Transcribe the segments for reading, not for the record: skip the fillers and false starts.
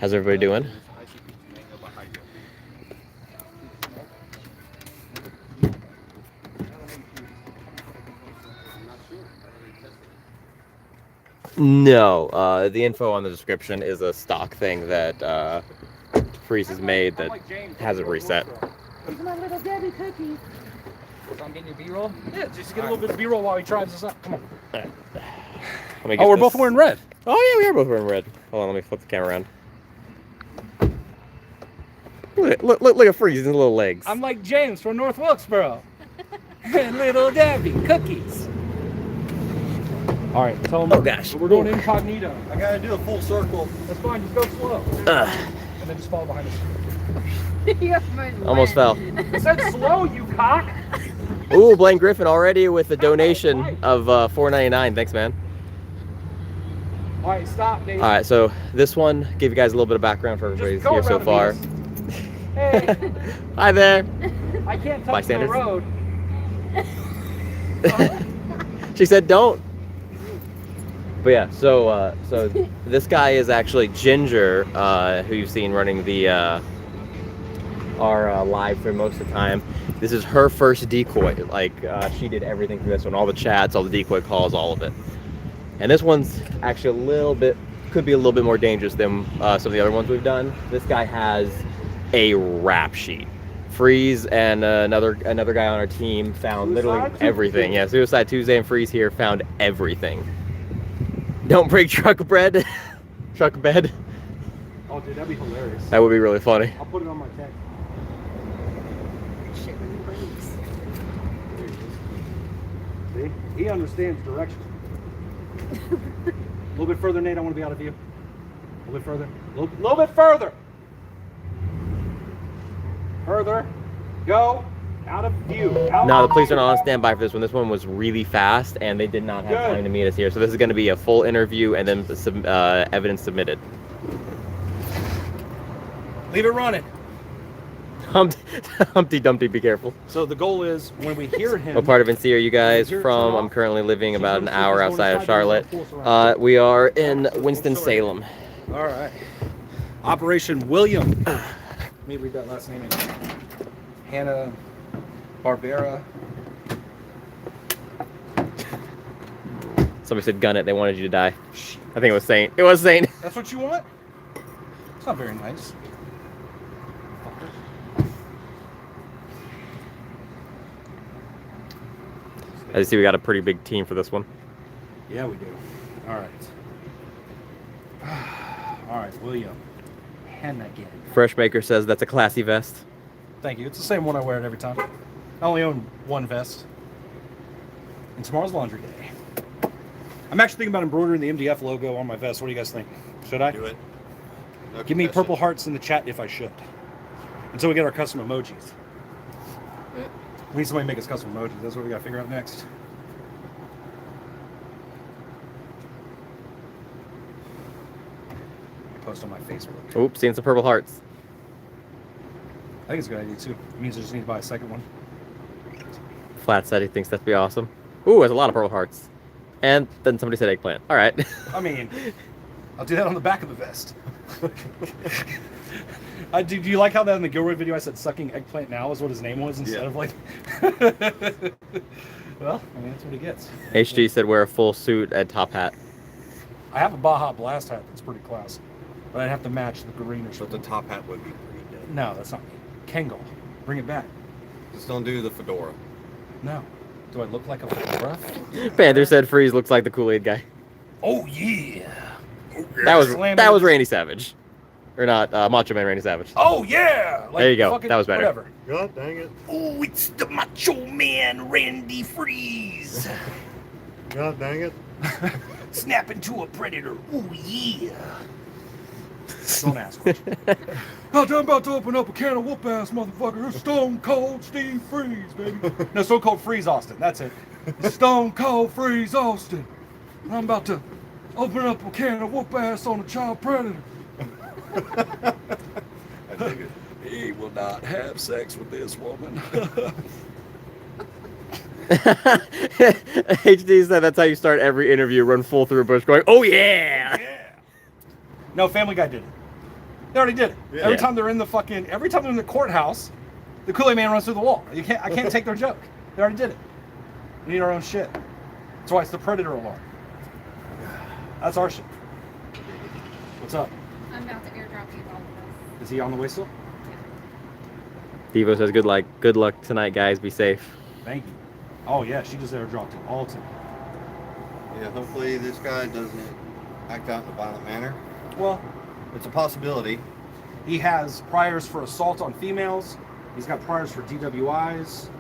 How's everybody doing? No, the info on the description is a stock thing that Freeze has made that hasn't reset. My little Debbie cookies. So I'm getting your B-roll? Yeah, just get a little bit of B-roll while he tries this out. Come on. Oh, we're both wearing red. Oh, yeah, we are both wearing red. Hold on, let me flip the camera around. Look at Freeze, his little legs. I'm like James from North Wilkesboro. Little Debbie cookies. All right, tell him. Oh, gosh. We're going incognito. I gotta do a full circle. That's fine, just go slow. And then just follow behind us. Almost fell. I said slow, you cock. Ooh, Blaine Griffin already with a donation of $4.99. Thanks, man. All right, stop, Dave. All right, so this one gave you guys a little bit of background for everybody's here so far. Hey. Hi there. I can't touch the road. She said don't. But yeah, so this guy is actually Ginger, who you've seen running the our live for most of the time. This is her first decoy. Like she did everything for this one, all the chats, all the decoy calls, all of it. And this one's actually could be a little bit more dangerous than some of the other ones we've done. This guy has a rap sheet. Freeze and another guy on our team found literally everything. Yeah, Suicide Tuesday and Freeze here found everything. Don't break truck bed. Truck bed. Oh, dude, that'd be hilarious. That would be really funny. I'll put it on my tag. Shit when it breaks. See? He understands direction. A little bit further, Nate. I want to be out of view. A little bit further. A little bit further. Further. Go. Out of view. No, the police are not on standby for this one. This one was really fast, and they did not have time to meet us here. So this is going to be a full interview and then some evidence submitted. Leave it running. Humpty Dumpty, be careful. So the goal is when we hear him. What part of NC are you guys from? I'm currently living about an hour outside of Charlotte. We are in Winston Salem. All right. Operation William. Let me read that last name. Hannah Barbera. Somebody said gun it. They wanted you to die. I think it was Saint. It was Saint. That's what you want? It's not very nice. As you see, we got a pretty big team for this one. Yeah, we do. All right. All right, William. Hannigan. Freshmaker says that's a classy vest. Thank you. It's the same one I wear it every time. I only own one vest. And tomorrow's laundry day. I'm actually thinking about embroidering the MDF logo on my vest. What do you guys think? Should I? Do it. No Give me confession. purple hearts in the chat if I should. Until we get our custom emojis. We need somebody to make us custom emojis. That's what we got to figure out next. Post on my Facebook. Oops, seeing some purple hearts. I think it's a good idea too. It means I just need to buy a second one. Flat said he thinks that'd be awesome. Ooh, there's a lot of purple hearts. And then somebody said eggplant. All right. I mean, I'll do that on the back of the vest. Do you like how that in the Gilroyd video I said sucking eggplant now is what his name was instead of like... Well, I mean, that's what he gets. HG said wear a full suit and top hat. I have a Baja Blast hat that's pretty classy. But I'd have to match the green or But something. the top hat would be pretty good. No, that's not me. Kangol. Bring it back. Just don't do the fedora. No. Do I look like a fedora? Panther said Freeze looks like the Kool-Aid guy. Oh, yeah. That was Slamming. Randy Savage. Or not, Macho Man Randy Savage. Oh, yeah. Like, There you go. fucking That was better. Whatever. God dang it. Oh, it's the Macho Man Randy Freeze. God dang it. Snap into a predator. Oh, yeah. Don't ask. I'm about to open up a can of whoop ass, motherfucker. It's Stone Cold Steve Freeze, baby. No, Stone Cold Freeze Austin. That's it. Stone Cold Freeze Austin. I'm about to open up a can of whoop ass on a child predator. I dig it. He will not have sex with this woman. HD said that's how you start every interview. Run full through a bush going, oh yeah! Yeah. No, Family Guy did it. They already did it. Yeah. Every time they're in the courthouse, the Kool-Aid man runs through the wall. I can't take their joke. They already did it. We need our own shit. That's why it's the Predator alarm. That's our shit. What's up? I'm about to airdrop you all of this. Is he on the way still? Devo says good luck tonight, guys. Be safe. Thank you. Oh yeah, she just airdropped it all to me. Yeah, hopefully this guy doesn't act out in a violent manner. Well, It's a possibility. he has priors for assault on females. He's got priors for DWIs,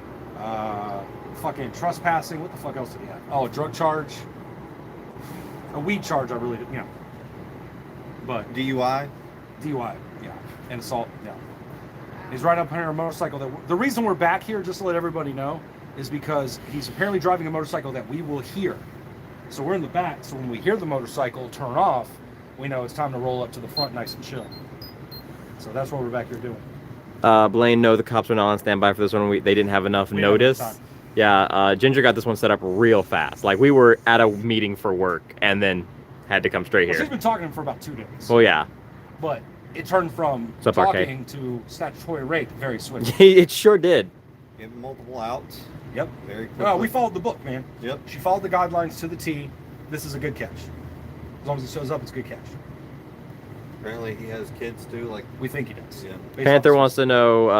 fucking trespassing. What the fuck else did he have? Oh, a drug charge. A weed charge, I really didn't, But DUI. DUI, yeah. And assault, yeah. He's riding up here on a motorcycle. The reason we're back here, just to let everybody know, is because he's apparently driving a motorcycle that we will hear. So we're in the back, so when we hear the motorcycle turn off, we know it's time to roll up to the front nice and chill. So that's what we're back here doing. Blaine, no, the cops are not on standby for this one. They didn't have enough We don't have notice. time. Yeah, Ginger got this one set up real fast. Like, we were at a meeting for work and then had to come straight Well, here. she's been talking to him for about 2 days. Well, yeah. But it turned from What's up, RK? talking to statutory rape very swiftly. It sure did. Give him multiple outs. Yep. Very quickly. Well, we followed the book, man. Yep. She followed the guidelines to the T. This is a good catch. As long as he shows up, it's a good catch. Apparently he has kids too. Like, We think he does. Yeah. Based Panther off- wants to know,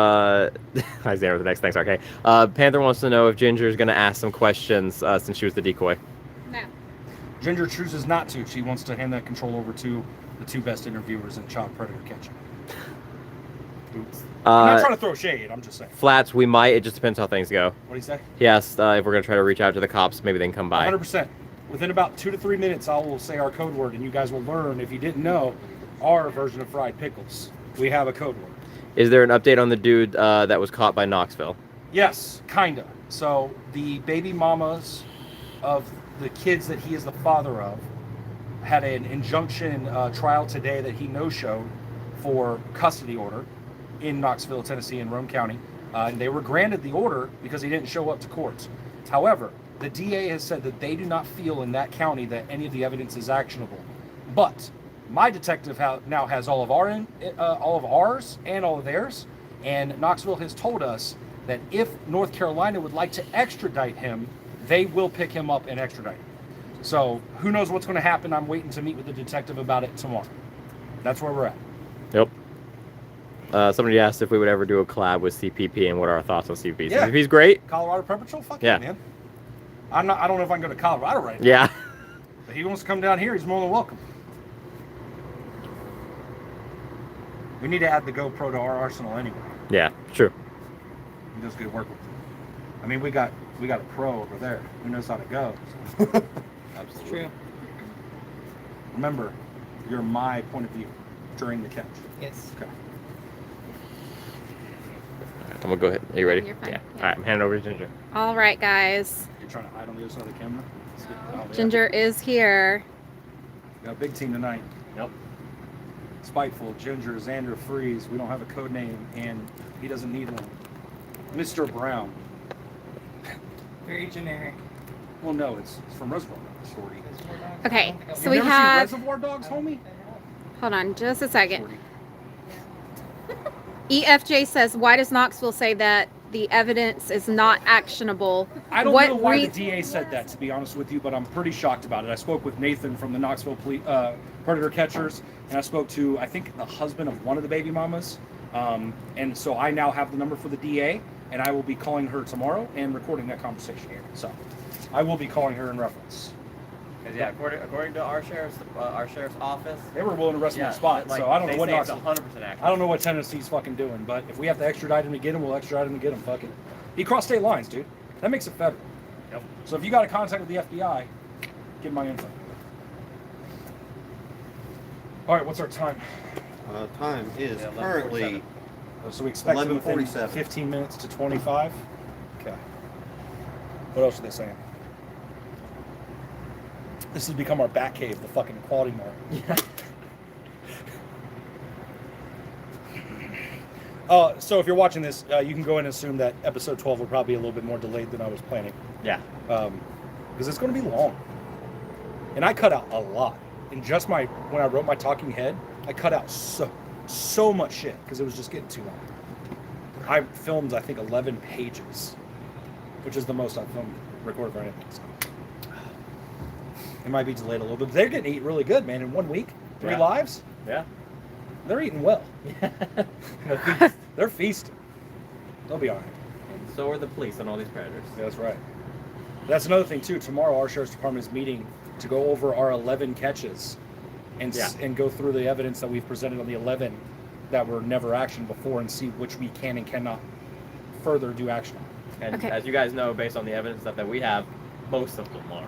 Isaiah with the next, thanks, RK. Panther wants to know if Ginger's going to ask some questions since she was the decoy. No. Ginger chooses not to. She wants to hand that control over to the 2 best interviewers in child predator catching. Oops. I'm not trying to throw shade. I'm just saying. Flats, we might. It just depends how things go. What do you say? He asked if we're going to try to reach out to the cops. Maybe they can come by. 100%. Within about 2 to 3 minutes, I will say our code word, and you guys will learn, if you didn't know, our version of fried pickles. We have a code word. Is there an update on the dude that was caught by Knoxville? Yes, kinda. So the baby mamas of the kids that he is the father of had an injunction trial today that he no-showed for custody order in Knoxville, Tennessee, in Rome County. And they were granted the order because he didn't show up to court. However, the DA has said that they do not feel in that county that any of the evidence is actionable. But my detective now has all of ours and all of theirs, and Knoxville has told us that if North Carolina would like to extradite him, they will pick him up and extradite him. So who knows what's going to happen? I'm waiting to meet with the detective about it tomorrow. That's where we're at. Yep. Somebody asked if we would ever do a collab with CPP and what are our thoughts on CPP. Yeah. CPP's great. Colorado Pepper Patrol? Fuck Yeah. yeah, man. I don't know if I can go to Colorado right now. Yeah. But he wants to come down here, he's more than welcome. We need to add the GoPro to our arsenal anyway. Yeah, true. He does good work with it. I mean, we got a pro over there who knows how to go. absolutely. True. Remember, you're my point of view during the catch. Yes. Okay. I'm going to go ahead. Are you ready? You're fine. Yeah. Yeah. All right, I'm handing over to Ginger. All right, guys. You're trying to hide on the other side of the camera? Oh, yeah. Ginger is here. We got a big team tonight. Yep. Spiteful, Ginger, Xander, Freeze. We don't have a code name, and he doesn't need one. Mr. Brown. Very generic. Well, no, it's from Reservoir Dogs. Shorty. Okay, You've so we never have. seen Reservoir Dogs, homie? Hold on, just a second. Shorty. EFJ says, "Why does Knoxville say that the evidence is not actionable?" I don't What know why re- the DA said that, to be honest with you, but I'm pretty shocked about it. I spoke with Nathan from the Knoxville Predator Catchers, and I spoke to, I think, the husband of one of the baby mamas. And so I now have the number for the DA, and I will be calling her tomorrow and recording that conversation here. So I will be calling her in reference. Yeah, according to our sheriff's office, They were willing to arrest him on the spot, like, so I don't know they what say it's Knoxville. 100% accurate. I don't know what Tennessee's fucking doing, but if we have to extradite him to get him, we'll extradite him to get him. Fuck it. He crossed state lines, dude. That makes it federal. Yep. So if you got a contact with the FBI, give him my info. All right, what's our time? Time is Yeah, 11:47. currently So we expect him within 11:47. 15 minutes to 25. Okay. What else are they saying? This has become our bat cave, the fucking Quality Mart. So if you're watching this, you can go in and assume that episode 12 will probably be a little bit more delayed than I was planning. Yeah. Because it's going to be long. And I cut out a lot. In just when I wrote my talking head, I cut out so so much shit because it was just getting too long. I filmed, I think, 11 pages, which is the most I've filmed, recorded for anything. So. It might be delayed a little bit, but they're getting to eat really good, man. In 1 week, 3 lives, Yeah. they're eating well. Yeah. They're feasting. They'll be all right. And so are the police on all these predators. Yeah, that's right. That's another thing, too. Tomorrow, our Sheriff's Department is meeting to go over our 11 catches and and go through the evidence that we've presented on the 11 that were never actioned before and see which we can and cannot further do action on. And Okay. as you guys know, based on the evidence that we have, most of them are.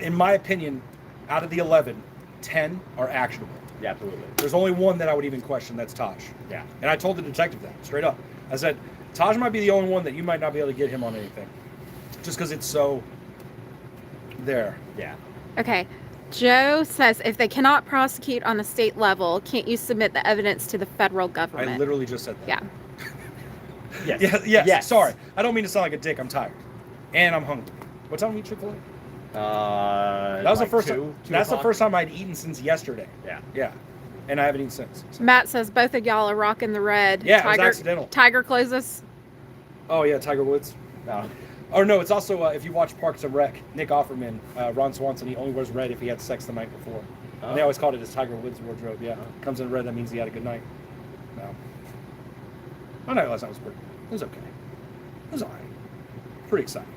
In my opinion, out of the 11, 10 are actionable. Yeah, absolutely. There's only one that I would even question, that's Taj. Yeah. And I told the detective that, straight up. I said, Taj might be the only one that you might not be able to get him on anything. Just because it's so there. Yeah. Okay. Joe says if they cannot prosecute on the state level, can't you submit the evidence to the federal government? I literally just said that. Yeah. Yes. Yes. Sorry. I don't mean to sound like a dick. I'm tired. And I'm hungry. What time do we eat Chick-fil-A? That That was the first time. That's the first time I'd eaten since yesterday. Yeah. Yeah. And I haven't eaten since. So. Matt says both of y'all are rocking the red. Yeah, it was accidental. Tiger closes. Oh, yeah, Tiger Woods. No. Or no, it's also, if you watch Parks and Rec, Nick Offerman, Ron Swanson, he only wears red if he had sex the night before. Oh. And they always called it his Tiger Woods wardrobe, yeah. Comes in red, that means he had a good night. No. My night last night was pretty, it was okay. It was alright. Pretty exciting.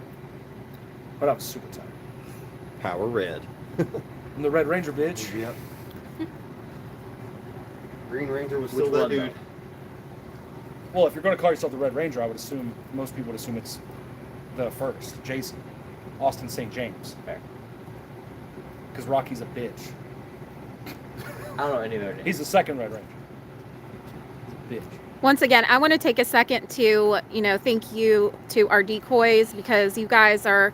But I was super tired. Power red. I'm the Red Ranger, bitch. Yep. Green Ranger was Which still that one, dude. Well, if you're going to call yourself the Red Ranger, I would assume, most people would assume it's the first, Jason. Austin St. James. Okay. Because Rocky's a bitch. I don't know any of their names. He's the second Red Ranger. Bitch. Once again, I want to take a second to, thank you to our decoys because you guys are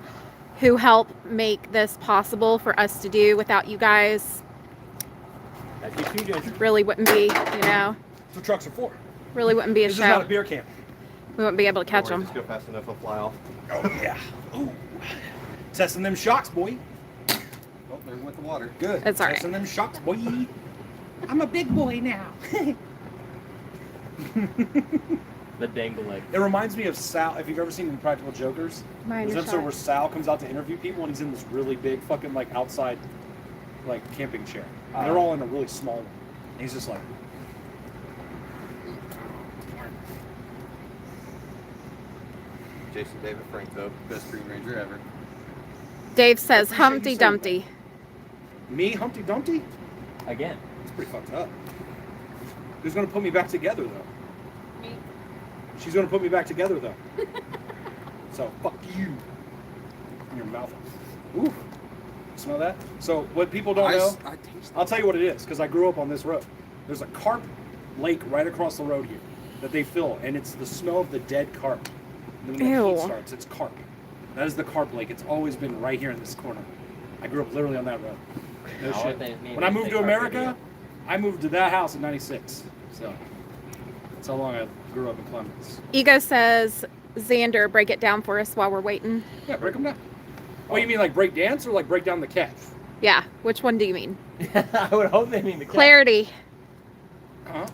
who help make this possible for us to do. Without you guys, That's you too, Ginger. really wouldn't be, That's what trucks are for. really wouldn't be a This is not a show. beer can. We wouldn't be able to catch Or them. Just go fast enough, they'll fly off. Oh, yeah. Ooh. Testing them shocks, boy. Oh, there went the water. Good. That's all right. Testing them shocks, boy. I'm a big boy now. The dangle leg. It reminds me of Sal. If you've ever seen Impractical Jokers, Mine there's an is episode shot. where Sal comes out to interview people and he's in this really big fucking like outside like camping chair. And they're all in a really small one. And he's just like, Jason David Franco, best Green Ranger ever. Dave says I appreciate you Humpty saying Dumpty. me, Humpty Dumpty? Again. It's pretty fucked up. Who's gonna put me back together though? Me. She's gonna put me back together though. So fuck you. In your mouth. Ooh. Smell that? So what people don't know, I taste I'll tell you what it is, because I grew up on this road. There's a carp lake right across the road here that they fill, and it's the smell of the dead carp. And then when the Ew. heat starts, it's carp. That is the carp lake. It's always been right here in this corner. I grew up literally on that road. No All shit. they need When I is moved a to carp America, video. I moved to that house in '96. So that's how long I grew up in Clemens. Ego says Xander, break it down for us while we're waiting. Yeah, break them down. What, you mean like break dance or like break down the catch? Yeah, which one do you mean? I would hope they mean the cat. Clarity. Huh?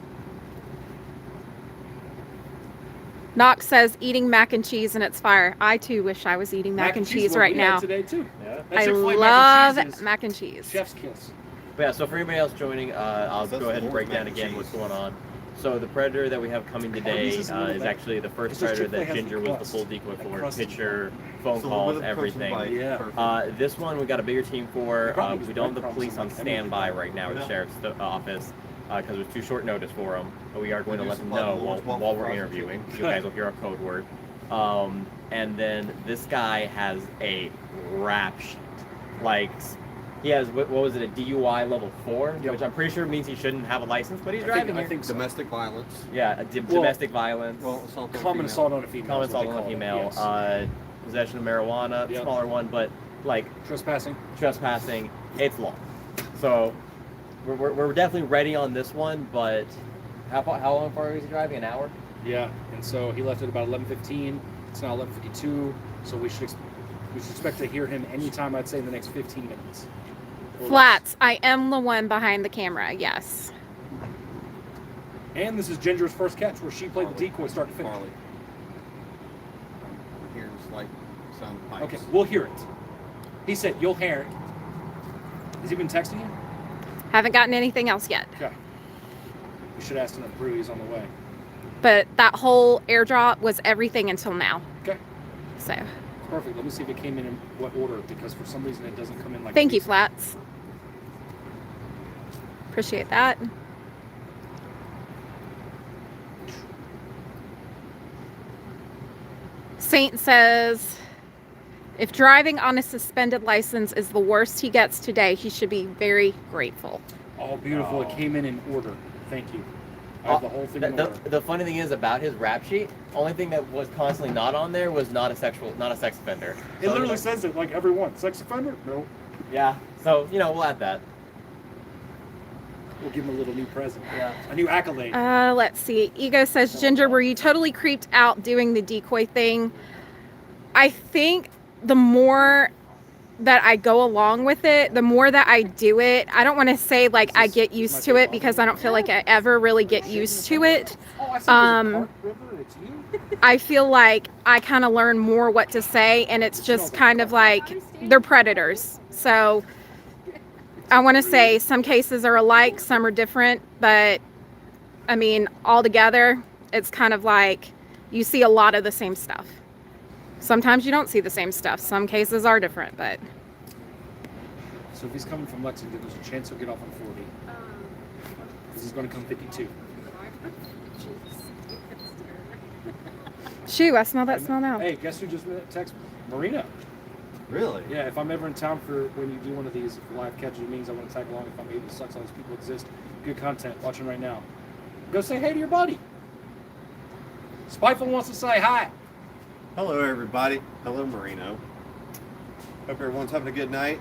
Knox says eating mac and cheese and it's fire. I too wish I was eating mac and cheese is what right we had now. today too. Yeah. That I Chick-fil-A love mac and cheese is mac and cheese. chef's kiss. But yeah, so for anybody else joining, I'll That's go ahead and the break Lord's down mac and again cheese. what's going on. So the predator that we have coming today This is a little is bit- actually the first It's just predator that Chick-fil-A has Ginger the was the full crust. decoy The for. crust is Picture, phone So a calls, little bit of everything. bite. Yeah. Perfect. This one we got a bigger team for. Probably just We don't have the breadcrumbs police on and standby everything. right now at the Yeah. sheriff's office because it was too short notice for them. But we are going to Do let them some like know Lord's while waffle we're fries. interviewing. You guys will hear our code word. And then this guy has a rap sheet. Like, he has, what was it, a DUI level 4? Yep. Which I'm pretty sure means he shouldn't have a license, but he's driving I here. think so. Domestic violence. Yeah, domestic violence. Well, assault on Common female. assault on a female. common is what assault they on a call it, female. yes. Possession of marijuana, Yep. smaller one, but like Trespassing. trespassing, it's law. So we're definitely ready on this one, but how long far was he driving? An hour? Yeah, and so he left at about 11:15. It's now 11:52, so we should expect to hear him anytime. I'd say in the next 15 minutes. Or less. Flats. I am the one behind the camera. Yes. And this is Ginger's first catch where she played the decoy start to finish. Farley. I'm hearing slight sound of pipes. Okay, we'll hear it. He said you'll hear it. Has he been texting you? Haven't gotten anything else yet. Okay. We should ask him if Brew is on the way. But that whole airdrop was everything until now. Okay. So Perfect. Let me see if it came in what order, because for some reason it doesn't come in like. thank you, Flats. Appreciate that. Saint says, if driving on a suspended license is the worst he gets today, he should be very grateful. Oh, beautiful. It came in order. Thank you. I have the whole thing in order. The funny thing is about his rap sheet, only thing that was constantly not on there was not a sex offender. It literally says it like everyone. Sex offender? No. Yeah. So we'll add that. We'll give him a little new present. Yeah. A new accolade. Let's see. Ego says, Ginger, were you totally creeped out doing the decoy thing? I think the more that I go along with it, the more that I do it, I don't want to say like I get used to it, because I don't feel like I ever really get used to it. I feel like I kind of learn more what to say, and it's just kind of like they're predators. So I want to say some cases are alike, some are different, but I mean, altogether, it's kind of like you see a lot of the same stuff. Sometimes you don't see the same stuff. Some cases are different, but. So if he's coming from Lexington, there's a chance he'll get off on 40. Because he's going to come 52. Shoo, I smell that smell now. Hey, guess who just texted Marina? Really? Yeah, if I'm ever in town for when you do one of these live catches, it means I want to tag along. If I'm able to sucks all these people exist. Good content. Watching right now. Go say hey to your buddy. Spiteful wants to say hi. Hello, everybody. Hello, Marino. Hope everyone's having a good night.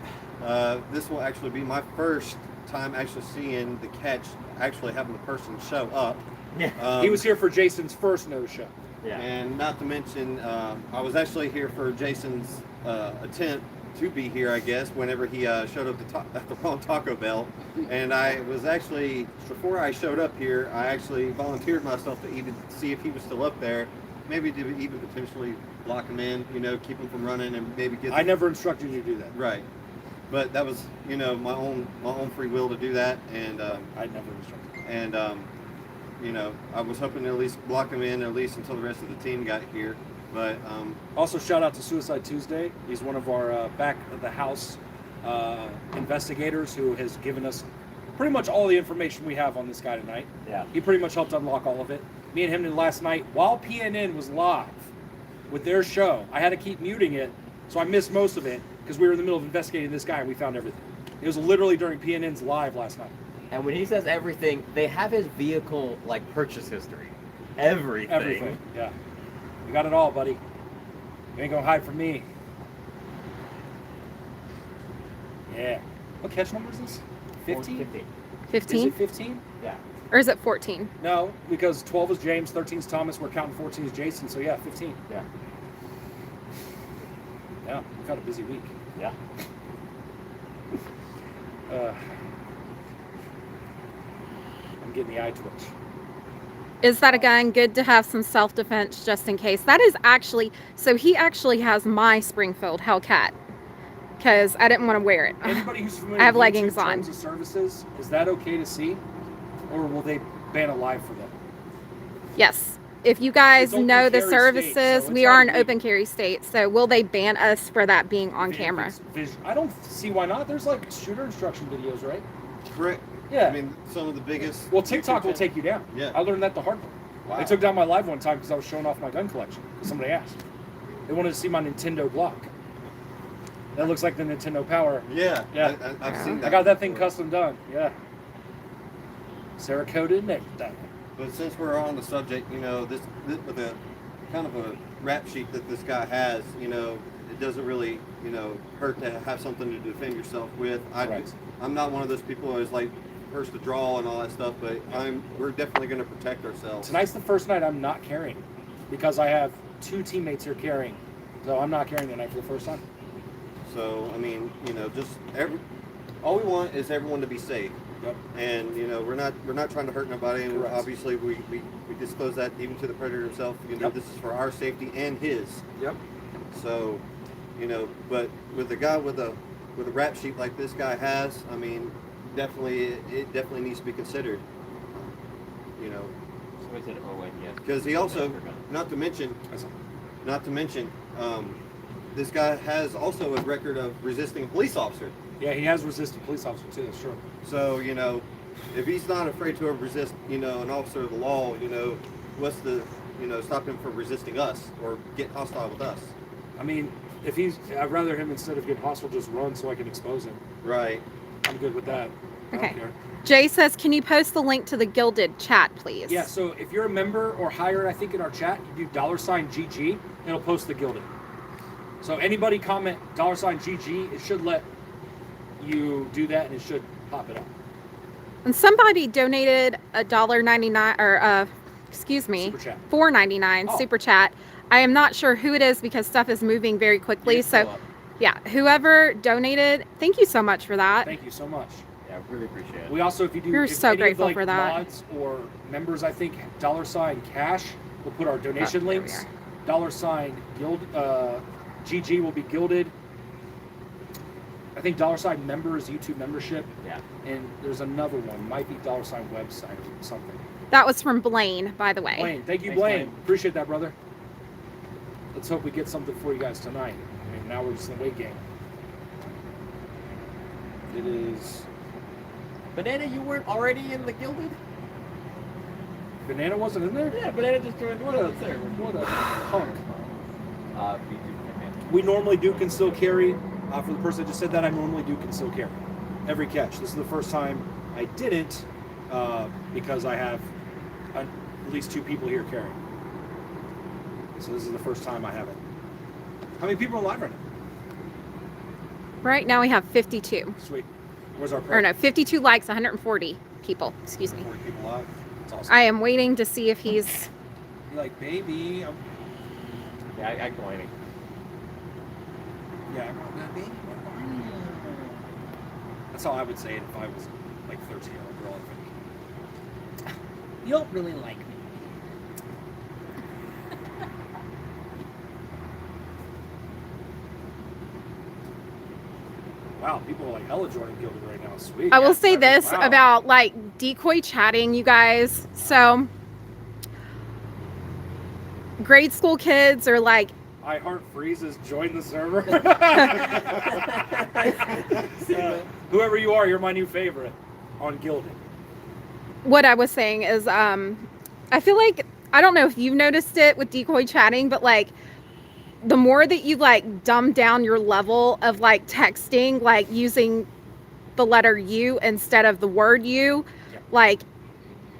This will actually be my first time actually seeing the catch, actually having the person show up. Yeah. He was here for Jason's first no show. Yeah. And not to mention, I was actually here for Jason's attempt to be here, I guess, whenever he showed up at the wrong Taco Bell. And I was actually, before I showed up here, I actually volunteered myself to even see if he was still up there. Maybe to even potentially lock him in, keep him from running, and maybe get. I never instructed you to do that. Right, but that was my own free will to do that, and I never instructed you. and I was hoping to at least block him in at least until the rest of the team got here. But Also, shout out to Suicide Tuesday. He's one of our back of the house investigators who has given us pretty much all the information we have on this guy tonight. Yeah. He pretty much helped unlock all of it. Me and him did last night while PNN was live with their show. I had to keep muting it, so I missed most of it because we were in the middle of investigating this guy and we found everything. It was literally during PNN's live last night. And when he says everything, they have his vehicle purchase history. Everything. Everything, yeah. You got it all, buddy. You ain't gonna hide from me. Yeah. What catch number is this? 15? 15. Is 15? it 15? Yeah. Or is it 14? No, because 12 is James, 13 is Thomas, we're counting 14 is Jason, so yeah, 15. Yeah. Yeah, we've had a busy week. Yeah. I'm getting the eye twitch. Is that a gun? Good to have some self-defense just in case. That is actually, so he actually has my Springfield Hellcat because I didn't want to wear it. Anybody who's familiar I have with leggings YouTube on. terms of services, is that okay to see? Or will they ban a live for them? Yes. If you guys It's open know the carry services, state, so we it's are not an illegal. open carry state. So will they ban us for that being on camera? I don't see why not. There's shooter instruction videos, right? correct. Yeah. I mean, some of the biggest. Well, TikTok will take you down. Yeah. I learned that the hard way. Wow. They took down my live one time because I was showing off my gun collection. Because somebody asked. They wanted to see my Nintendo Glock. That looks like the Nintendo Power. Yeah. Yeah. I've seen that. I got that thing before. custom done. Yeah. Cerakoted and everything. But since we're on the subject, this with a kind of a rap sheet that this guy has, it doesn't really, hurt to have something to defend yourself with. Right. I'm not one of those people who's first to draw and all that stuff, but we're definitely going to protect ourselves. Tonight's the first night I'm not carrying because I have 2 teammates here carrying. So I'm not carrying tonight for the first time. So I mean, all we want is everyone to be safe. Yep. And you know, we're not trying to hurt nobody, and Correct. obviously we disclose that even to the predator himself. You know, Yep. this is for our safety and his. Yep. So, you know, but with a guy with a rap sheet like this guy has, I mean, it definitely needs to be considered. You know, Somebody said, oh wait, yeah. because he also, not to mention, this guy has also a record of resisting a police officer. Yeah, he has resisted police officer too. That's true. So, you know, if he's not afraid to resist, you know, an officer of the law, you know, what's the, you know, stop him from resisting us or getting hostile with us? I mean, if I'd rather him, instead of getting hostile, just run so I can expose him. Right. I'm good with that. I don't Okay. care. Jay says, can you post the link to the Gilded chat, please? Yeah, so if you're a member or higher, I think in our chat, you do $GG, it'll post the Gilded. So anybody comment $GG, it should let you do that, and it should pop it up. And somebody donated $1.99 or excuse me, Super chat. $4.99 Oh. super chat. I am not sure who it is because stuff is moving very quickly. You can So fill up. yeah, whoever donated, thank you so much for that. Thank you so much. Yeah, really appreciate it. We also, if you do, We're if so any grateful of, like, for that. mods or members, I think $cash, we'll put our donation there we links. $Guild, GG will be Gilded. I think $member is YouTube membership, Yeah. and there's another one, might be $website or something. That was from Blaine, by the way. Blaine, thank you, Thanks, Blaine. Blaine. Appreciate that, brother. Let's hope we get something for you guys tonight. I mean, now we're just in the weight game. It is. Banana, you weren't already in the Gilded? Banana wasn't in there? Yeah, Banana just joined one of there. What a punk. Me too, man. We normally do conceal carry. For the person that just said that, I normally do conceal carry every catch. This is the first time I didn't because I have at least 2 people here carrying. So this is the first time I haven't. How many people are live right now? Right now we have 52. Sweet. Where's our Or no, 52 likes, 140 people. Excuse me. 40 people live. That's awesome. I am waiting to see if he's. You're like, baby. Yeah, I can go any. Yeah, I'm baby. That's how I would say it if I was like 13-year-old girl. I think. You don't really like me. Wow, people are like hella joining Gilded right now. Sweet. I will say this Wow. about like decoy chatting, you guys. So, grade school kids are like, I Heart Freezes join the server. Whoever you are, you're my new favorite on Gilded. what I was saying is, I feel like, I don't know if you've noticed it with decoy chatting, but like, the more that you like dumb down your level of like texting, like using the letter U instead of the word you, Yep. like,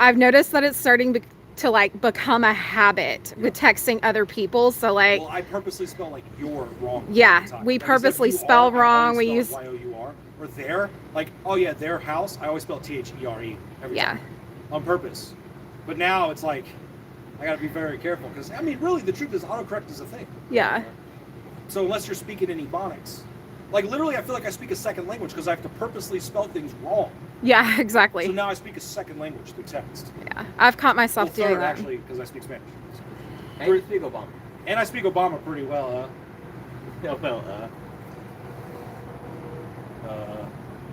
I've noticed that it's starting to like become a habit with texting other people. So like, Well, I purposely spell like you're wrong. Yeah, every time. we Like, instead of purposely you spell are, I wrong, always we spell use- Y-O-U-R. Or their, like, oh yeah, their house, I always spell T-H-E-R-E every Yeah. time. On purpose. But now it's like, I gotta be very careful, because, I mean, really, the truth is autocorrect is a thing. yeah, So unless you're speaking in Ebonics. Like, literally, I feel like I speak a second language, because I have to purposely spell things wrong. yeah, exactly. So now I speak a second language through text. Yeah, I've caught myself Well, doing third, that. actually, because I speak Spanish. Hey, you speak Obama. And I speak Obama pretty well, No, well,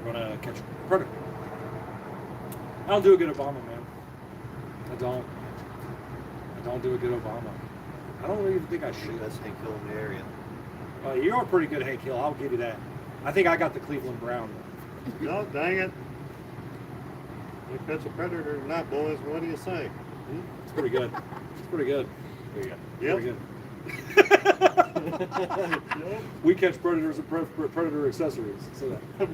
we're gonna catch a predator. I don't do a good Obama, man. I don't do a good Obama. I don't even think I I think should. that's Hank Hill in the area. You are pretty good, Hank Hill. I'll give you that. I think I got the Cleveland Brown. No, dang it. If that's a predator or not, boys, what do you say? It's pretty good. It's pretty good. there you go. Yep. Pretty good. We catch predators and predator accessories. So that.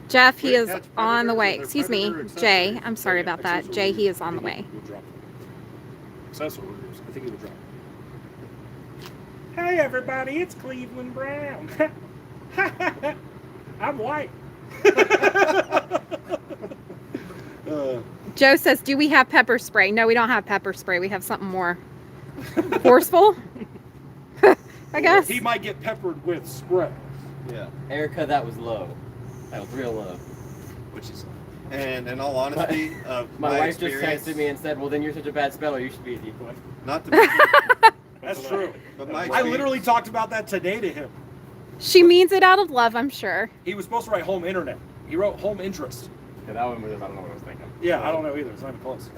Jeff, he We is catch on the predators way. and their Excuse me, predator Jay. accessories. I'm sorry about that. Jay, he is on the way. We'll drop accessories. I think he would drop. Hey everybody, it's Cleveland Brown. I'm white. Joe says, do we have pepper spray? No, we don't have pepper spray. We have something more forceful, I guess. He might get peppered with spray. Yeah. Erica, that was low. That was real low. Which is And in all honesty, My my wife just experience, texted me and said, "Well, then you're such a bad speller. You should be a decoy." not to mention, That's true. but my I experience, literally talked about that today to him. She means it out of love, I'm sure. He was supposed to write home internet. He wrote home interest. Yeah, that one was. I don't know what I was thinking. Yeah, I don't know either. It's not even close.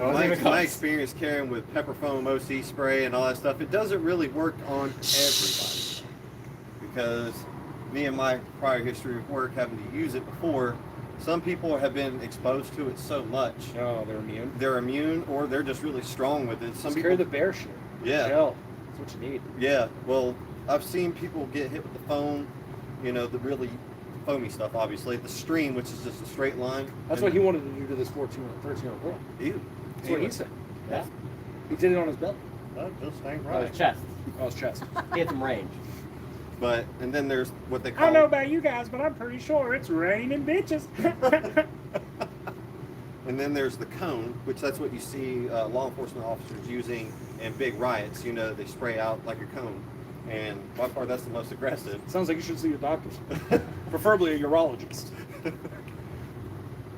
my experience carrying with pepper foam, OC spray, and all that stuff, it doesn't really work on everybody. Because me and my prior history of work having to use it before, some people have been exposed to it so much. Oh, they're immune. They're immune, or they're just really strong with it. Some Just people carry the bear shit. Yeah. Gel. That's what you need. Yeah, well, I've seen people get hit with the foam, you know, the really foamy stuff, obviously. The stream, which is just a straight line. That's what he wanted to do to this 13-year-old girl. Ew. That's what he said. Yeah. He did it on his belly. That just ain't Oh, right. his chest. Oh, his chest. He had some range. But, and then there's what they I call... don't know about you guys, but I'm pretty sure it's raining bitches. And then there's the cone, which that's what you see law enforcement officers using in big riots. You know, they spray out like a cone. And by far, that's the most aggressive. Sounds like you should see a doctor. Preferably a urologist.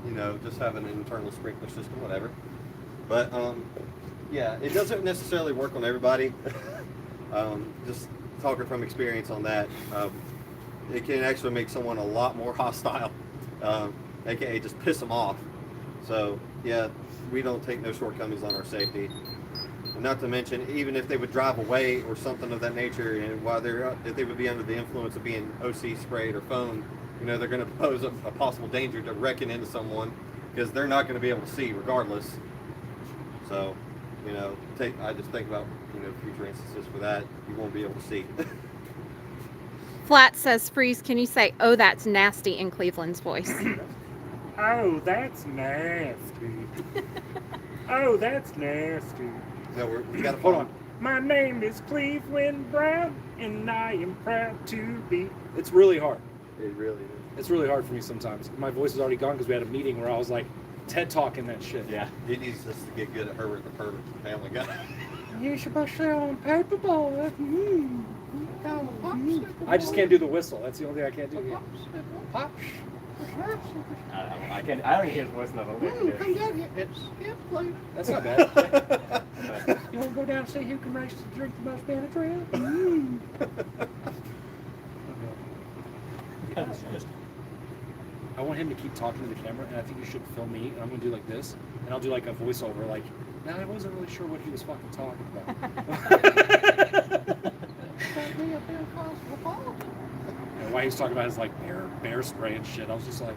You know, just having an internal sprinkler system, whatever. But, yeah, it doesn't necessarily work on everybody. Just talking from experience on that, it can actually make someone a lot more hostile, aka just piss them off. So yeah, we don't take no shortcomings on our safety. And not to mention, even if they would drive away or something of that nature, and while if they would be under the influence of being OC sprayed or foamed, you know, they're going to pose a possible danger to wrecking into someone because they're not going to be able to see regardless. So, you know, I just think about, you know, future instances for that. You won't be able to see. Flat says, Freeze, can you say, "Oh, that's nasty" in Cleveland's voice? Oh, that's nasty. Oh, that's nasty. So we got to Hold on. My name is Cleveland Brown, and I am proud to be. It's really hard. It really is. It's really hard for me sometimes. My voice is already gone because we had a meeting where I was like TED talking that shit. Yeah. He needs us to get good at Herbert the Pervert Family Guy. You're supposed to say on paperboy. I just can't do the whistle. That's the only thing I can't do. Yeah. Pop. I don't know. I don't hear his voice enough. Come down here. It's please. That's not bad. You want to go down and see who can race to drink the most Benadryl? I want him to keep talking to the camera, and I think you should film me, and I'm going to do like this, and I'll do like a voiceover, like, "Nah, I wasn't really sure what he was fucking talking about." And why he was talking about his like bear spray and shit. I was just like,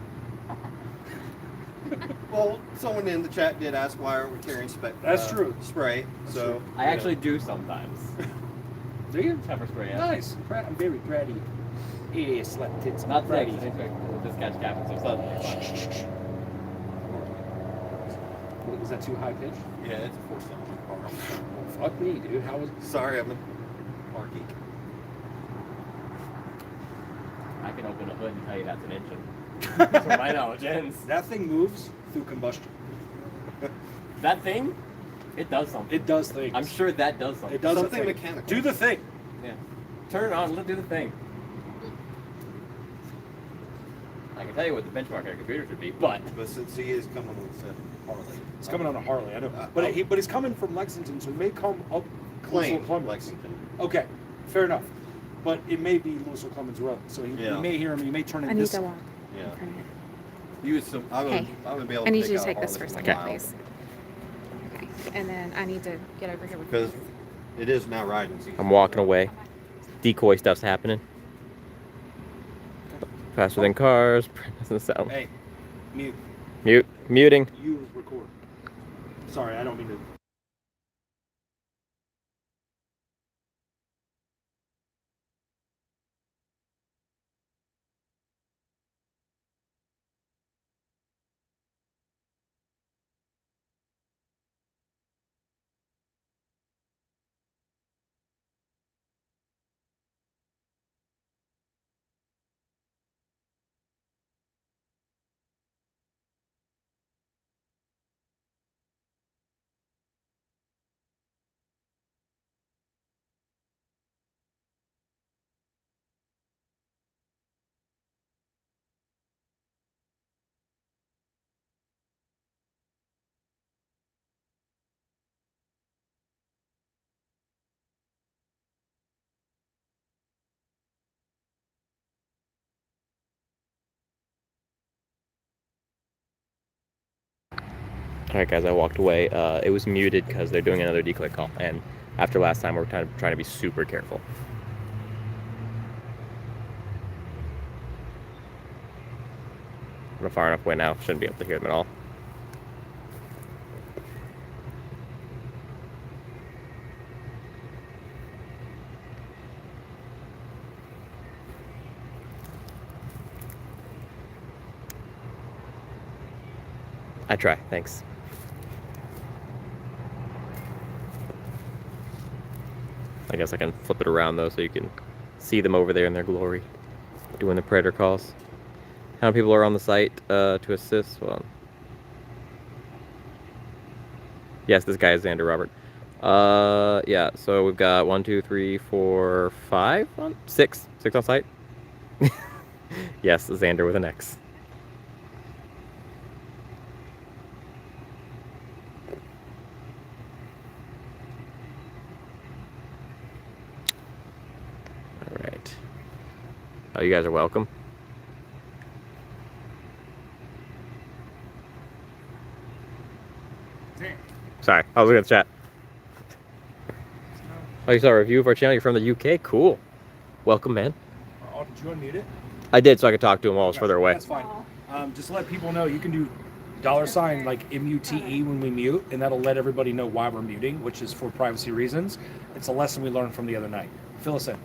Well, someone in the chat did ask why aren't we carrying That's true. spray. So I actually do sometimes. "Do you? Pepper spray. Yeah. Nice. I'm very proud of you." Yeah, slap tits. Not proud today. of you. This guy's capping some stuff. Was that too high pitched? yeah, it's a 4-cylinder car. Fuck me, dude. How was? Sorry, I'm a car geek. I can open a hood and tell you that's an engine. That's where my knowledge ends. That thing moves through combustion. That thing, it does something. It does things. I'm sure that does something. It does Something a thing. mechanical. Do the thing. Yeah. Turn it on. Let's do the thing. I can tell you what the benchmark on a computer should be, but But since he is coming with a Harley, He's coming on a Harley, I know. Uh, But oh. but he's coming from Lexington, so he may come up claim Louisville Clemens. Lexington. Okay, fair enough. But it may be Louisville Clemens Road, so he Yeah. may hear him. He may turn I in need this. to walk. Yeah. in front of it. You would some. I would. Okay. I would be able. I need to you pick to out take this Harley for a from second, mile. please. Okay. And then I need to get over here with Because it is now riding season. I'm walking away. Decoy stuff's happening. Faster than cars. Doesn't sound. Hey, mute. Muting. You record. Sorry, I don't mean to. Alright guys, I walked away. It was muted because they're doing another decoy call, and after last time we're trying to be super careful. I'm far enough away now, shouldn't be able to hear them at all. I try, thanks. I guess I can flip it around though so you can see them over there in their glory doing the predator calls. How many people are on the site to assist? Well, yes, this guy is Xander Robert. Yeah, so we've got 1, 2, 3, 4, 5 on 6 on site. Yes, Xander with an X. Alright. Oh, you guys are welcome. Sorry, I was looking at the chat. Oh, you saw a review of our channel? You're from the UK? Cool. Welcome, man. Oh, did you unmute it? I did, so I could talk to him while I was further away. That's fine. Just to let people know, you can do $ like MUTE when we mute, and that'll let everybody know why we're muting, which is for privacy reasons. It's a lesson we learned from the other night. Fill us in.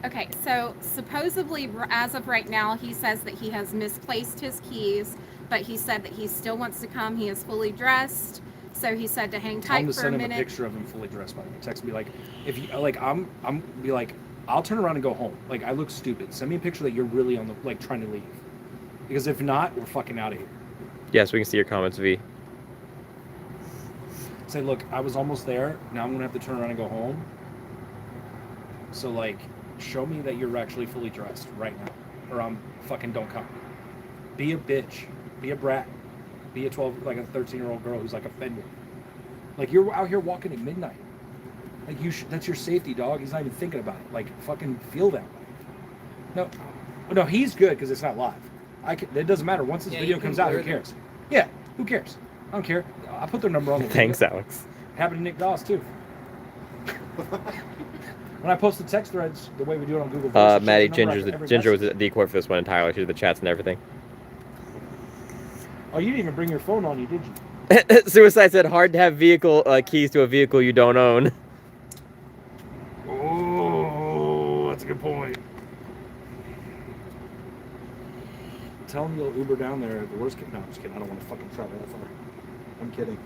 Okay, so supposedly, as of right now, he says that he has misplaced his keys, but he said that he still wants to come. He is fully dressed. So he said to hang Tell him tight to for a send him a minute. picture of him fully dressed. By the way, text me like, if you like, I'm be like, I'll turn around and go home. Like I look stupid. Send me a picture that you're really on the like trying to leave. Because if not, we're fucking out of here. Yes, we can see your comments, V. Say, look, I was almost there. Now I'm gonna have to turn around and go home. So like, show me that you're actually fully dressed right now, or I'm fucking don't come. Be a bitch. Be a brat. Be a 13-year-old girl who's like offended. Like you're out here walking at midnight. Like that's your safety, dog. He's not even thinking about it. Like fucking feel that way. No, he's good because it's not live. It doesn't matter. Once this video comes out, who cares? Yeah, who cares? I don't care. I put their number on the Thanks, Alex. It happened to Nick Doss too. When I post the text threads the way we do it on Google Voice, Maddie, Ginger was a decoy for this one entirely. She did the chats and everything. Oh, you didn't even bring your phone on you, did you? Suicide said, hard to have vehicle keys to a vehicle you don't own. Oh, that's a good point. Tell him you'll Uber down there. The worst case. No, I'm just kidding. I don't want to fucking travel that far. I'm kidding.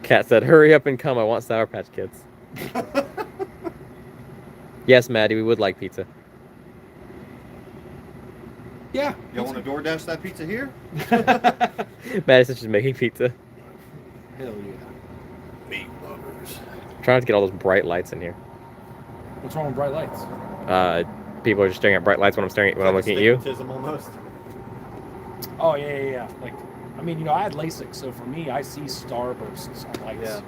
Kat said, hurry up and come. I want Sour Patch Kids. Yes, Maddie, we would like pizza. Yeah. Y'all want to DoorDash that pizza here? Maddie said she's making pizza. Hell yeah. Meat lovers. Trying to get all those bright lights in here. What's wrong with bright lights? People are just staring at bright lights when I'm looking at you. Almost. Oh yeah. Like, I mean, I had LASIK, so for me, I see starbursts on lights. Yeah.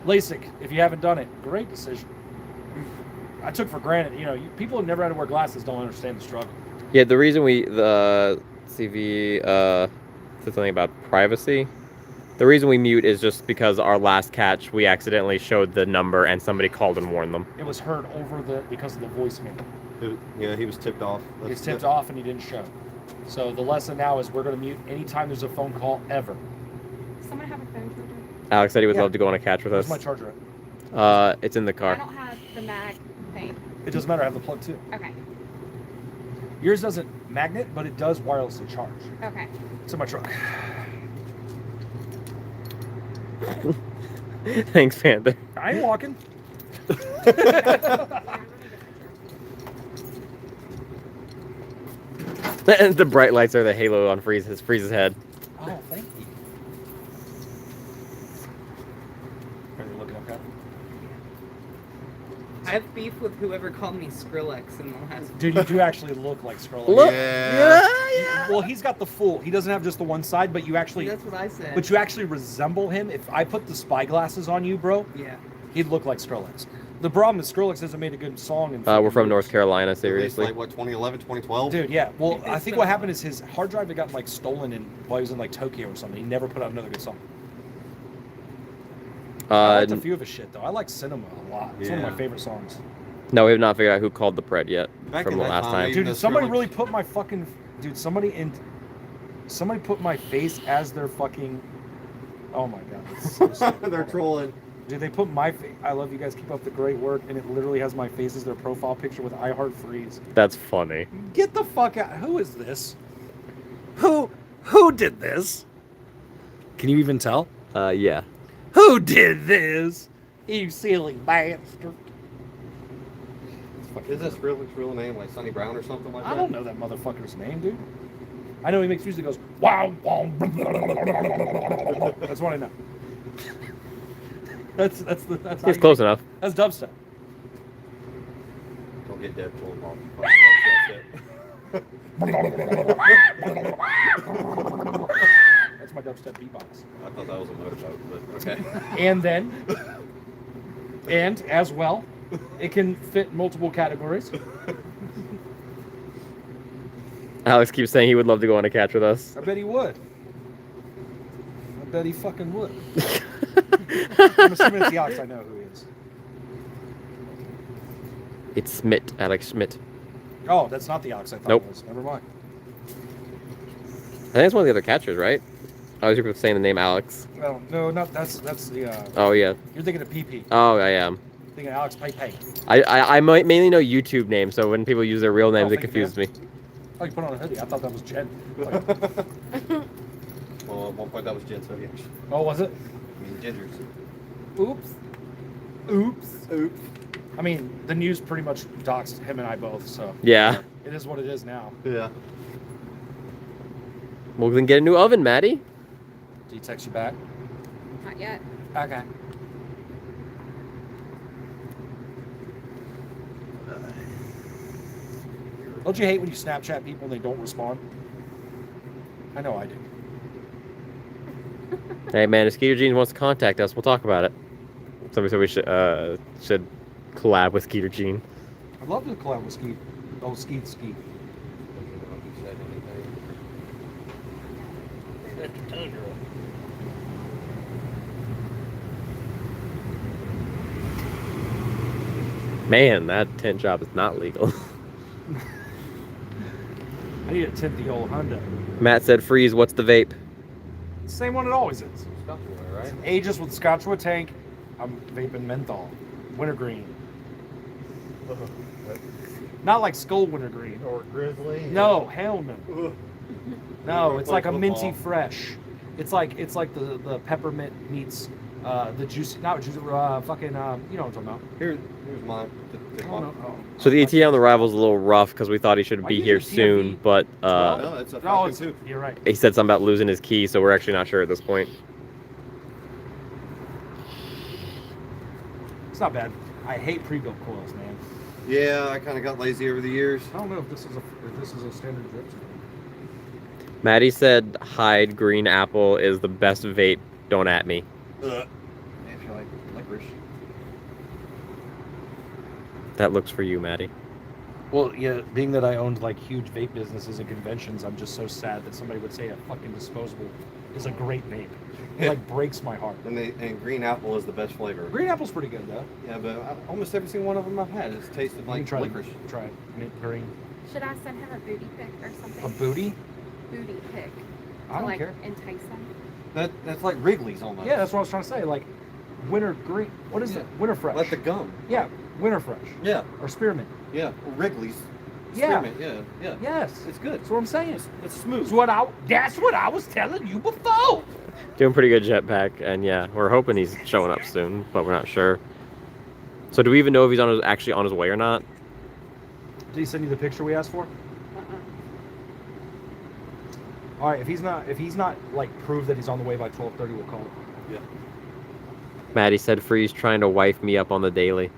LASIK, if you haven't done it, great decision. I took for granted, people who never had to wear glasses don't understand the struggle. Yeah, the reason the CV said something about privacy. The reason we mute is just because our last catch, we accidentally showed the number and somebody called and warned them. It was heard because of the voicemail. Yeah, he was tipped off. He was tipped off and he didn't show. So the lesson now is we're going to mute anytime there's a phone call ever. Someone have a phone charger? Alex said he would love to go on a catch with Where's us. my charger at? It's in the I car. don't have the mag thing. It doesn't matter. I have the plug too. Okay. Yours doesn't magnet, but it does wirelessly charge. Okay. It's in my truck. Thanks, Panther. I ain't walking. The bright lights are the halo on Freeze's head. Oh, thank you. Are you looking up that? I have beef with whoever called me Skrillex in the last. Dude, you do actually look like Skrillex. Look. Yeah. Well, he's got the full. He doesn't have just the one side, but you actually. That's what I said. But you actually resemble him. If I put the spy glasses on you, bro, Yeah. he'd look like Skrillex. The problem is Skrillex hasn't made a good song in We're from years. North Carolina, Released, seriously. like what, 2011, 2012? Dude, yeah. Well, I It's think been what a happened while. is his hard drive had gotten like stolen while he was in like Tokyo or something. He never put out another good song. I liked a few of his shit though. I like Cinema a lot. It's one of my Yeah. favorite songs. No, we have not figured out who called the pred yet Back from in the that last time, time. even Dude, though somebody Skrillex- really put my fucking somebody put my face as their fucking. Oh my god. It's so stupid. They're trolling. Dude, they put my face. I love you guys. Keep up the great work, and it literally has my face as their profile picture with I Heart Freeze. That's funny. Get the fuck out! Who is this? Who did this? Can you even tell? Yeah. Who did this? You silly bastard! Is this Skrillex's real name, like Sonny Brown or something like that? I don't know that motherfucker's name, dude. I know he makes music that goes wow, wow. That's what I know. That's how It's you close make- enough. That's dubstep. Don't get Deadpool involved. That's my dubstep beatbox. I thought that was a motorboat, but okay. And as well, it can fit multiple categories. Alex keeps saying he would love to go on a catch with us. I bet he would. I bet he fucking would. I'm assuming it's the Ox. I know who he is. It's Schmidt, Alex Schmidt. Oh, that's not the Ox I thought Nope. it was. Never mind. I think it's one of the other catchers, right? I was saying the name Alex. Oh, no, not that's the. Oh yeah. You're thinking of PP. Oh, I am. Thinking of Alex Pay. I might mainly know YouTube names, so when people use their real names, it thank you, confuses me. Oh, you put on a hoodie. I thought that was Jen. Like, Well, at one point that was Jen's hoodie. oh, was it? I mean, Ginger's. Oops. Oops. I mean, the news pretty much doxed him and I both, so. Yeah. It is what it is now. Yeah. Well, then get a new oven, Maddie. Did he text you back? Not yet. Okay. Don't you hate when you Snapchat people and they don't respond? I know I do. Hey man, if Skeeter Jeans wants to contact us, we'll talk about it. Somebody said we should collab with Skeeter Jean. I'd love to collab with Skeet. Oh, Skeet. Man, that tent job is not legal. I need to tint the old Honda. Matt said, "Freeze. What's the vape?" Same one it always is. Right? Aegis with Scotchwood tank. I'm vaping menthol. Wintergreen. Not like skull wintergreen. Or Grizzly. No, hell no. No, it's Play like a minty football. fresh. It's like the peppermint meets the juicy, not juicy, fucking, you know what I'm talking about. Here's mine. Oh, no, oh. So the ETA on the rival's a little rough because we thought he should Are be you here using soon, TFE? but No, it's a No, Falcon it's, too. you're right. he said something about losing his key, so we're actually not sure at this point. It's not bad. I hate pre-built coils, man. Yeah, I kind of got lazy over the years. I don't know if this is a standard drip. Maddie said Hyde Green Apple is the best vape. Don't at me. If you like licorice. That looks for you, Maddie. Well, yeah, being that I owned like huge vape businesses and conventions, I'm just so sad that somebody would say a fucking disposable is a great vape. It like breaks my heart. And green apple is the best flavor. Green apple's pretty good though. Yeah, but almost every single one of them I've had has tasted You can like try licorice. Try it. Mint green. Should I send him a booty pic or something? A booty? Booty pic. I don't like care. entice him. That's like Wrigley's almost. Yeah, that's what I was trying to say. Like winter green. What is Yeah. it? Winter fresh. Like the gum. Yeah, winter fresh Yeah, or spearmint. yeah. Wrigley's. Yeah. Spearmint, yeah, yeah. Yes, It's good. that's what I'm saying. It's smooth. That's what I was telling you before. Doing pretty good jetpack, and yeah, we're hoping he's showing up soon, but we're not sure. So do we even know if he's actually on his way or not? Did he send you the picture we asked for? All right, if he's not like prove that he's on the way by 12:30, we'll call it. Yeah. Maddie said Freeze trying to wife me up on the daily.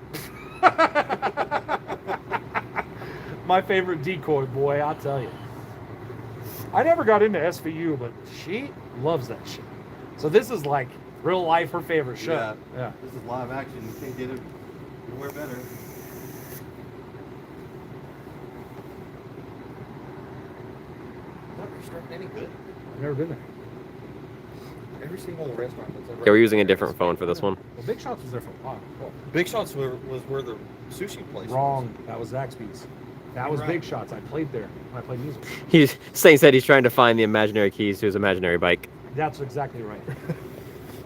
My favorite decoy, boy, I'll tell you. I never got into SVU, but she loves that shit. So this is like real life her favorite show. Yeah. This is live action. You can't get it. Nowhere better. Not restaurant any good. I've never been there. Every single restaurant that's ever. Yeah, we're using a different phone for this one. Well, Big Shots was there for a while. Well, Big Shots was where the sushi place. wrong. That was Zaxby's. That was Right. Big Shots. I played there when I played music. Said he's trying to find the imaginary keys to his imaginary bike. That's exactly right.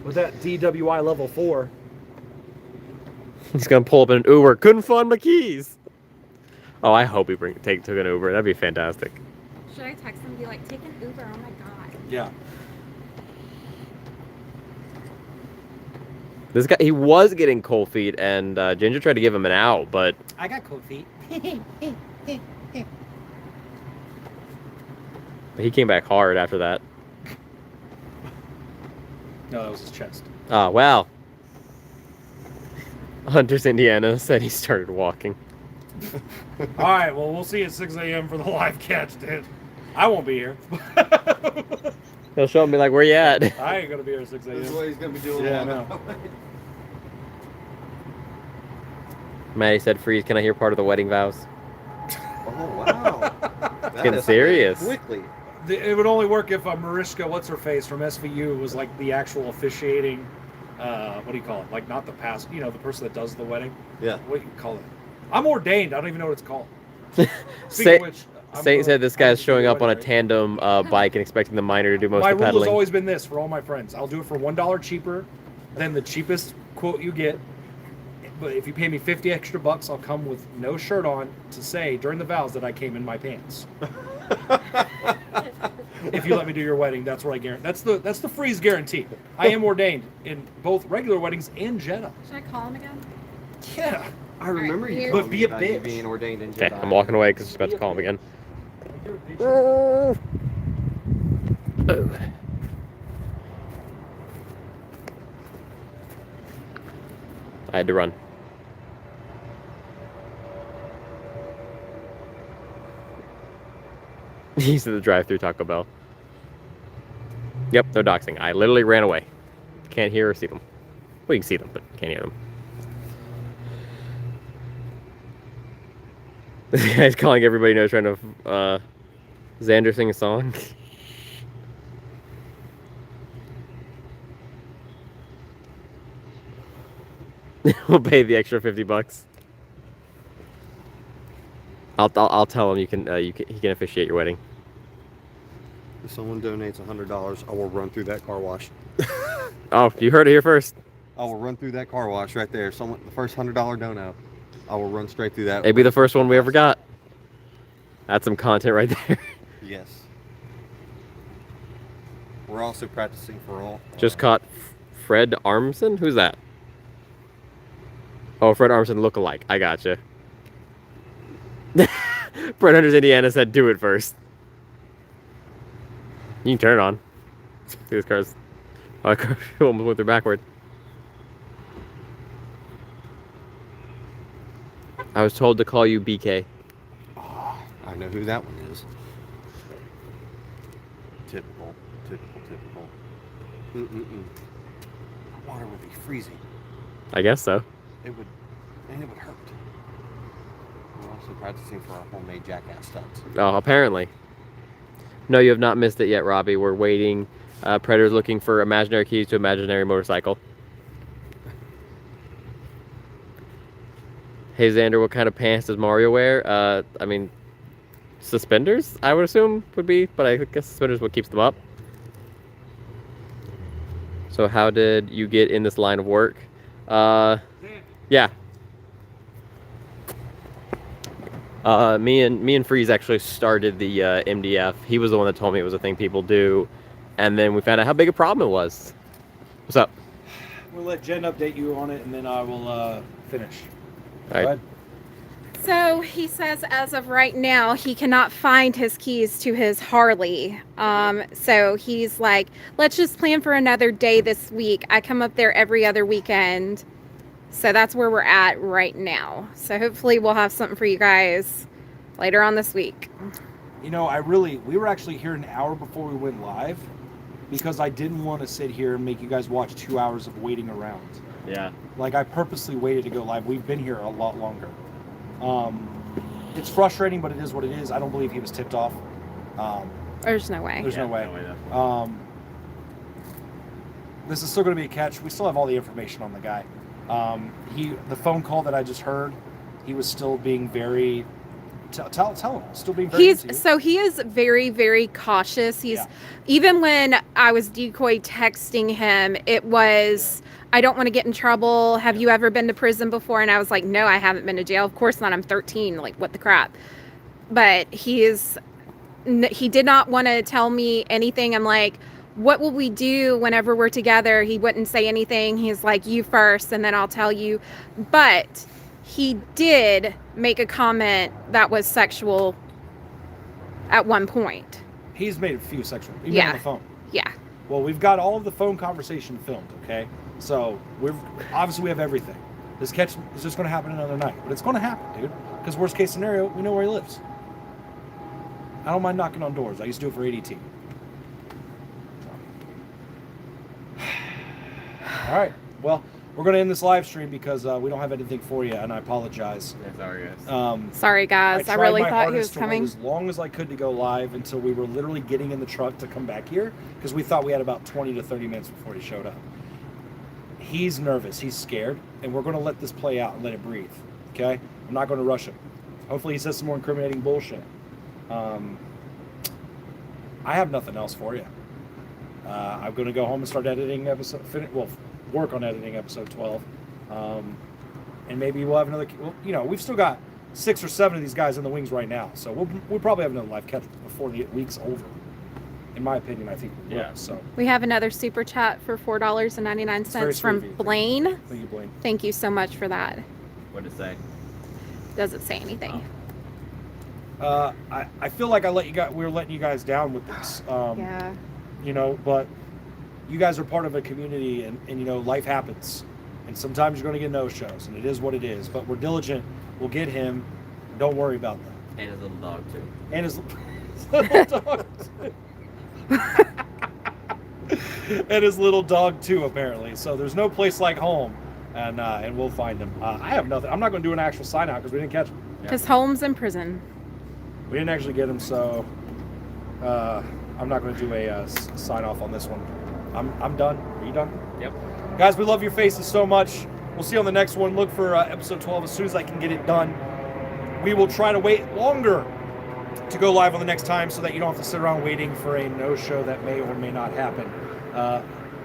With that DWI level 4, He's gonna pull up in an Uber. Couldn't find my keys. Oh, I hope he took an Uber. That'd be fantastic. Should I text him and be like, take an Uber? Oh my god. yeah. This guy, he was getting cold feet, and Ginger tried to give him an out, but I got cold feet. he came back hard after that. No, that was his chest. Oh, wow. Hunters, Indiana said he started walking. All right, well, we'll see you at 6 a.m. for the live catch, dude. I won't be here. He'll show me like, where you at? I ain't going to be here at 6 That's a.m. what he's gonna be doing. Yeah, I all know. night. Maddie said, Freeze, can I hear part of the wedding vows? Oh wow. That getting escalated serious. Quickly. It would only work if Mariska, what's her face from SVU, was like the actual officiating. What do you call it? Like not the past, the person that does the wedding. Yeah. What do you call it? I'm ordained. I don't even know what it's called. Speaking Say, of which, Saint said this guy's I'm showing up on a wedding, right? tandem bike and expecting the minor to do most My of the rule has pedaling. always been this for all my friends. I'll do it for $1 cheaper than the cheapest quote you get. But if you pay me 50 extra bucks, I'll come with no shirt on to say during the vows that I came in my pants. If you let me do your wedding, that's what I guarantee. That's the Freeze guarantee. I am ordained in both regular weddings and Jeddah. Should I call him again? Yeah. I remember you here- telling But me be a about you bitch. being ordained in Okay, Jedi. I'm walking away because I'm about to call him again. Oh. I had to run. He's at the drive-thru Taco Bell. Yep, they're doxing. I literally ran away. Can't hear or see them. Well, you can see them, but can't hear them. This guy's calling everybody knows trying to Xander sing a song. We'll pay the extra $50. I'll tell him he can officiate your wedding. If someone donates $100, I will run through that car wash. Oh, you heard it here first. I will run through that car wash right there. The first $100 dono, I will run straight through that. It'd be the first one we ever got. That's some content right there. Yes. We're also practicing for all. Just caught Fred Armisen? Who's that? Oh, Fred Armisen look-alike. I gotcha. Brett Hunters, Indiana said, do it first. You can turn it on. See this car's... Oh, I almost went through backward. I was told to call you BK. I know who that one is. Typical. Mm-mm-mm. Water would be freezing. I guess so. It would hurt. We're also practicing for our homemade jackass stunts. Oh, apparently. No, you have not missed it yet, Robbie. We're waiting. Predator's looking for imaginary keys to imaginary motorcycle. Hey, Xander, what kind of pants does Mario wear? I mean, suspenders, I would assume, would be, but I guess suspenders is what keeps them up. So how did you get in this line of work? Yeah. Me and Freeze actually started the MDF. He was the one that told me it was a thing people do, and then we found out how big a problem it was. What's up? We'll let Jen update you on it, and then I will finish. All right. Go ahead. So he says as of right now, he cannot find his keys to his Harley. So he's like, let's just plan for another day this week. I come up there every other weekend. So that's where we're at right now. So hopefully we'll have something for you guys later on this week. You know, we were actually here an hour before we went live because I didn't want to sit here and make you guys watch 2 hours of waiting around. Yeah. Like, I purposely waited to go live. We've been here a lot longer. It's frustrating, but it is what it is. I don't believe he was tipped off. There's no way. There's no way. No. This is still going to be a catch. We still have all the information on the guy. The phone call that I just heard, he was still being very. Tell him. Still being very. He is very, very cautious. Even when I was decoy texting him, it was, I don't want to get in trouble. Have you ever been to prison before? And I was like, no, I haven't been to jail. Of course not. I'm 13. Like, what the crap? But he did not want to tell me anything. I'm like, what will we do whenever we're together? He wouldn't say anything. He's like, you first, and then I'll tell you. But he did make a comment that was sexual at one point. He's made a few sexual, even Yeah. on the phone. Yeah. Well, we've got all of the phone conversation filmed, okay? So we have everything. This catch is just going to happen another night, but it's going to happen, dude. Because worst case scenario, we know where he lives. I don't mind knocking on doors. I used to do it for ADT. All right. Well, we're going to end this live stream because we don't have anything for you, and I apologize. Yeah, sorry, guys. Sorry, guys. I tried really my thought he hardest was to coming. wait as long as I could to go live until we were literally getting in the truck to come back here because we thought we had about 20 to 30 minutes before he showed up. He's nervous. He's scared, and we're going to let this play out and let it breathe, okay? I'm not going to rush him. Hopefully he says some more incriminating bullshit. I have nothing else for you. I'm going to go home and start editing work on editing episode 12. And maybe we'll have another, we've still got 6 or 7 of these guys in the wings right now. So we'll probably have another live catch before the week's over. In my opinion, I think we will. Yeah. So We have another super chat for $4.99 from sweet of you. Blaine. thank you, Blaine. Thank you so much for that. What did it say? Doesn't say anything. I feel like we're letting you guys down with this. Yeah. But you guys are part of a community and life happens. And sometimes you're going to get no-shows, and it is what it is. But we're diligent. We'll get him. Don't worry about that. And his little dog, too. And his little dog, too. And his little dog, too, apparently. So there's no place like home, and we'll find him. I have nothing. I'm not going to do an actual sign-out because we didn't catch him. Because Holmes in prison. We didn't actually get him, so I'm not going to do a sign-off on this one. I'm done. Are you done? Yep. Guys, we love your faces so much. We'll see you on the next one. Look for episode 12 as soon as I can get it done. We will try to wait longer to go live on the next time so that you don't have to sit around waiting for a no-show that may or may not happen.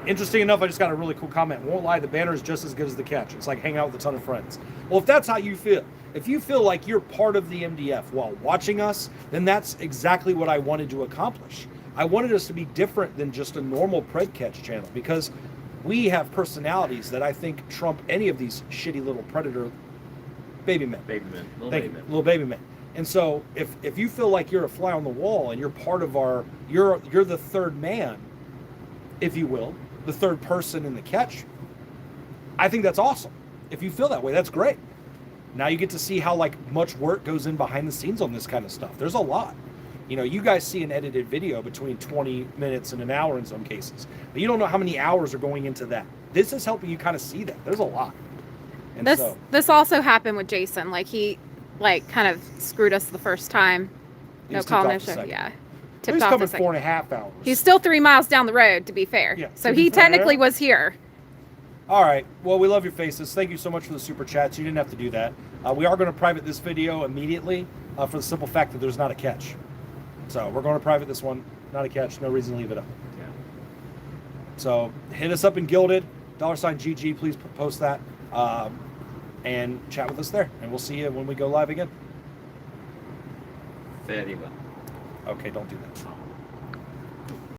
Interesting enough, I just got a really cool comment. Won't lie, the banner is just as good as the catch. It's like hanging out with a ton of friends. Well, if that's how you feel, if you feel like you're part of the MDF while watching us, then that's exactly what I wanted to accomplish. I wanted us to be different than just a normal pred catch channel because we have personalities that I think trump any of these shitty little predator baby men. Little baby men. And so if you feel like you're a fly on the wall and you're part of you're the third man, if you will, the third person in the catch, I think that's awesome. If you feel that way, that's great. Now you get to see how much work goes in behind the scenes on this kind of stuff. There's a lot. You guys see an edited video between 20 minutes and an hour in some cases, but you don't know how many hours are going into that. This is helping you kind of see that. There's a lot. And This also happened with Jason. He kind of screwed us the first time. No call, no show. Yeah. He's coming 4.5 hours. He's still 3 miles down the road, to be fair. Yeah, so he technically was here. All right. Well, we love your faces. Thank you so much for the super chats. You didn't have to do that. We are going to private this video immediately for the simple fact that there's not a catch. So we're going to private this one. Not a catch. No reason to leave it up. Yeah. So hit us up in Gilded. $GG. Please post that. And chat with us there. And we'll see you when we go live again. Very well. Okay, don't do that.